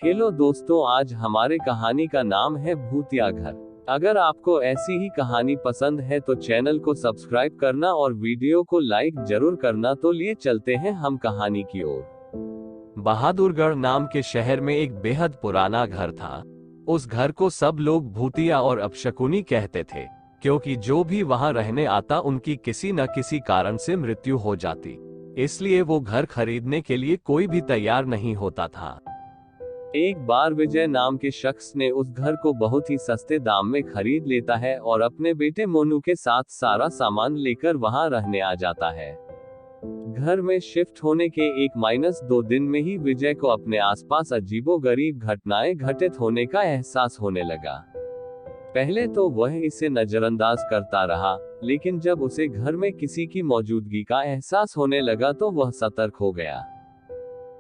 Hello दोस्तों, आज हमारे कहानी का नाम है भूतिया घर। अगर आपको ऐसी ही कहानी पसंद है तो चैनल को सब्सक्राइब करना और वीडियो को लाइक जरूर करना। तो लिए चलते हैं हम कहानी की ओर। बहादुरगढ़ नाम के शहर में एक बेहद पुराना घर था। उस घर को सब लोग भूतिया और अपशकुनी कहते थे, क्योंकि जो भी वहां रहने आता उनकी किसी न किसी कारण से मृत्यु हो जाती। इसलिए वो घर खरीदने के लिए कोई भी तैयार नहीं होता था। एक बार विजय नाम के शख्स ने उस घर को बहुत ही सस्ते दाम में खरीद लेता है और अपने बेटे मोनू के साथ सारा सामान लेकर वहां रहने आ जाता है। घर में शिफ्ट होने के 1-2 दिन में ही विजय को अपने आसपास अजीबोगरीब घटनाएं घटित होने का एहसास होने लगा। पहले तो वह इसे नजरअंदाज करता रहा, लेकिन जब उसे घर में किसी की मौजूदगी का एहसास होने लगा तो वह सतर्क हो गया।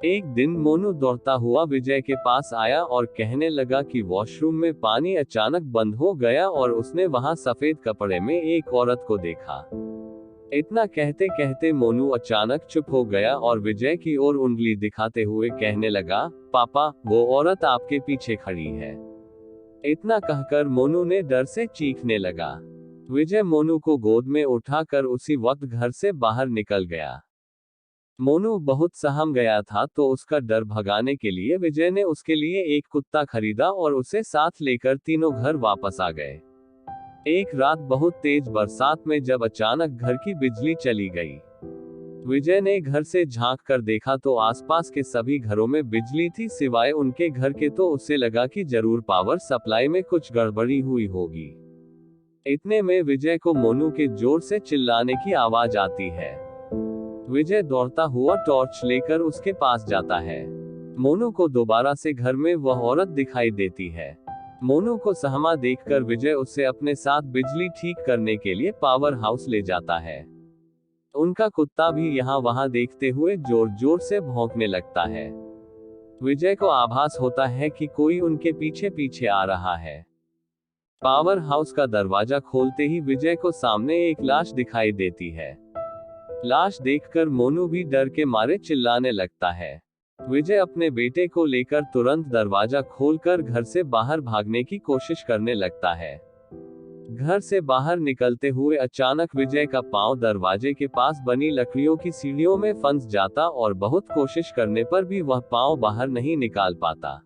एक दिन मोनू दौड़ता हुआ विजय के पास आया और कहने लगा कि वॉशरूम में पानी अचानक बंद हो गया और उसने वहां सफेद कपड़े में एक औरत को देखा। इतना कहते कहते मोनू अचानक चुप हो गया और विजय की ओर उंगली दिखाते हुए कहने लगा, पापा, वो औरत आपके पीछे खड़ी है। इतना कहकर मोनू ने डर से चीखने लगा। विजय मोनू को गोद में उठाकर उसी वक्त घर से बाहर निकल गया। मोनू बहुत सहम गया था, तो उसका डर भगाने के लिए विजय ने उसके लिए एक कुत्ता खरीदा और उसे साथ लेकर तीनों घर वापस आ गए। एक रात बहुत तेज बरसात में जब अचानक घर की बिजली चली गई, विजय ने घर से झांक कर देखा तो आसपास के सभी घरों में बिजली थी सिवाय उनके घर के। तो उसे लगा कि जरूर पावर सप्लाई में कुछ गड़बड़ी हुई होगी। इतने में विजय को मोनू के जोर से चिल्लाने की आवाज आती है। विजय दौड़ता हुआ टॉर्च लेकर उसके पास जाता है। मोनू को दोबारा से घर में वह औरत दिखाई देती है। मोनू को सहमा देखकर विजय उसे अपने साथ बिजली ठीक करने के लिए पावर हाउस ले जाता है। उनका कुत्ता भी यहाँ वहां देखते हुए जोर जोर से भौंकने लगता है। विजय को आभास होता है कि कोई उनके पीछे पीछे आ रहा है। पावर हाउस का दरवाजा खोलते ही विजय को सामने एक लाश दिखाई देती है। लाश देखकर मोनू भी डर के मारे चिल्लाने लगता है। विजय अपने बेटे को लेकर तुरंत दरवाजा खोलकर घर से बाहर भागने की कोशिश करने लगता है। घर से बाहर निकलते हुए अचानक विजय का पांव दरवाजे के पास बनी लकड़ियों की सीढ़ियों में फंस जाता और बहुत कोशिश करने पर भी वह पांव बाहर नहीं निकाल पाता।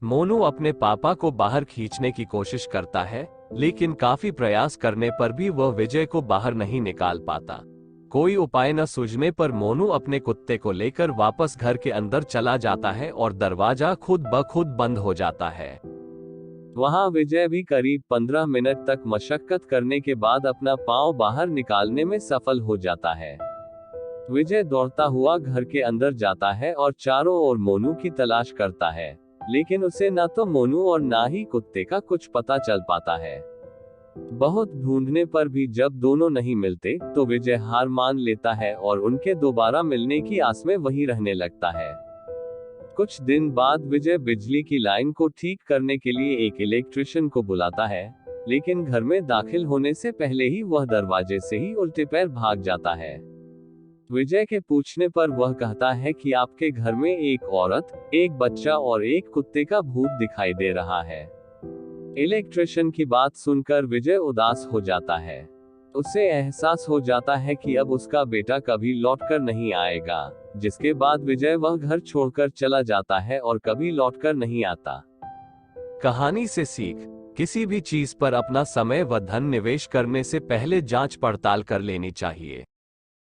मोनू अपने पापा को बाहर खींचने की कोशिश करता है, लेकिन काफी प्रयास करने पर भी वह विजय को बाहर नहीं निकाल पाता। कोई उपाय न सूझने पर मोनू अपने कुत्ते को लेकर वापस घर के अंदर चला जाता है और दरवाजा खुद ब खुद बंद हो जाता है। वहां विजय भी करीब 15 मिनट तक मशक्कत करने के बाद अपना पांव बाहर निकालने में सफल हो जाता है। विजय दौड़ता हुआ घर के अंदर जाता है और चारों ओर मोनू की तलाश करता है, लेकिन उसे न तो मोनू और ना ही कुत्ते का कुछ पता चल पाता है। बहुत ढूंढने पर भी जब दोनों नहीं मिलते तो विजय हार मान लेता है और उनके दोबारा मिलने की आस में वहीं रहने लगता है। कुछ दिन बाद विजय बिजली की लाइन को ठीक करने के लिए एक इलेक्ट्रिशियन को बुलाता है, लेकिन घर में दाखिल होने से पहले ही वह दरवाजे से ही उल्टे पैर भाग जाता है। विजय के पूछने पर वह कहता है कि आपके घर में एक औरत, एक बच्चा और एक कुत्ते का भूत दिखाई दे रहा है। इलेक्ट्रिशियन की बात सुनकर विजय उदास हो जाता है। उसे एहसास हो जाता है कि अब उसका बेटा कभी लौटकर नहीं आएगा, जिसके बाद विजय वह घर छोड़कर चला जाता है और कभी लौटकर नहीं आता। कहानी से सीख: किसी भी चीज पर अपना समय व धन निवेश करने से पहले जांच पड़ताल कर लेनी चाहिए।